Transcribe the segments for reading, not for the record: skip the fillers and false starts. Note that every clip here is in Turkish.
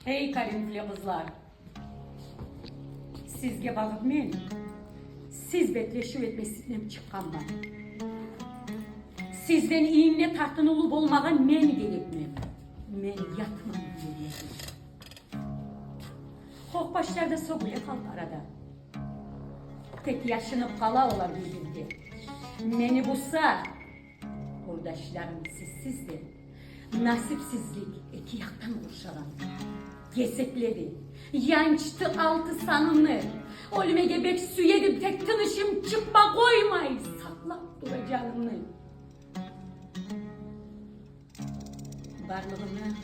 Hey karimli kızlar. Sizge bakıp men, siz betleşiv etmesinden çıkanman. Sizden iyimle tartın olup olmagan men gerekmem. Men yatmam gerekmem. Hok başlarda sogule kaldı arada. Tek yaşınıp kala olabildi. Meni bulsa, kurdaşlarım sizsizdi. Nasipsizlik iki yaktan vurşaran. Gesekleri, yançtı altı sanını. Ölüme gebek süyedim tek tınışım çıkma koymay. Saklap duracağını. Varlığımla,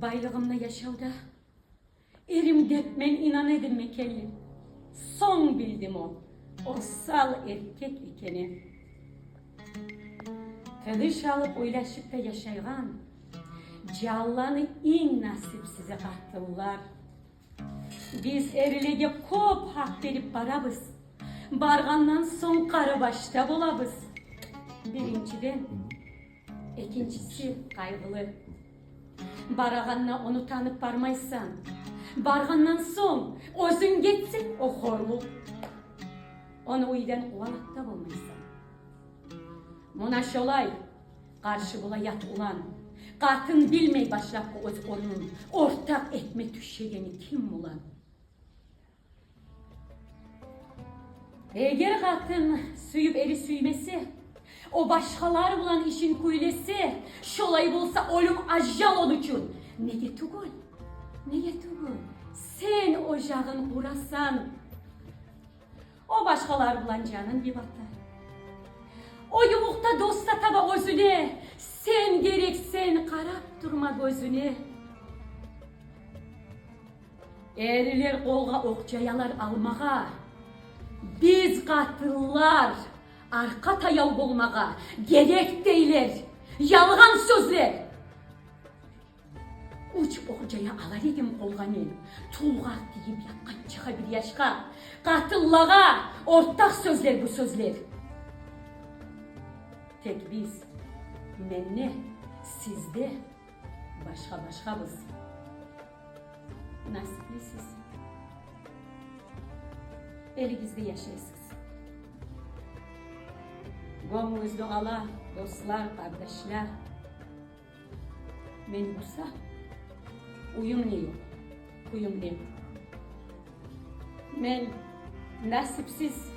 baylığımla yaşavda. Erim depmen inan edin mekelli. Son bildim o sal erkek ikeni. Kılıç alıp oylaşıp da yaşaygan. Callanı in nasip size kattılar. Biz erilege kop hak verip barabız. Bargandan son karı başta bulabız. Birinciden, ikincisi kaygılı. Baraganla onu tanıp barmaysan, bargandan son özün geçsin o horluk. Onu uydan uvalakta bulmaysan. Monaş olay, karşı bula yat ulan. Katın bilmey başlap o öz onun, ortak etme tüşegeni kim ulan? Eğer katın süyüp eri süymesi, o başkalar bulan işin kuylesi, şolay bulsa ölüm ajjal onuçun. Ne getugul, ne getugul, sen ocağın kurasan. O başkalar bulan canın bir batar. O yumukta dosta taba özüne, sen gereksen karap durma gözüne. Eriler kolga okçayalar almağa, biz katıllar arka tayav bulmağa gerek deyler, yalgan sözler. Uç okcaya alar edim kolganı, tulgak deyip yakkan çıka bir yaşka, katıllağa ortak sözler bu sözler. Tek biz, menne, sizde, başka biz. Nasiplisiz. Elinizde yaşaysınız. Gönlünüzde ala, dostlar, kardeşler. Men bulsa, uyum ne yok, uyum ne yok. Men nasipsiz,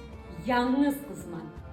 yalnız kızman.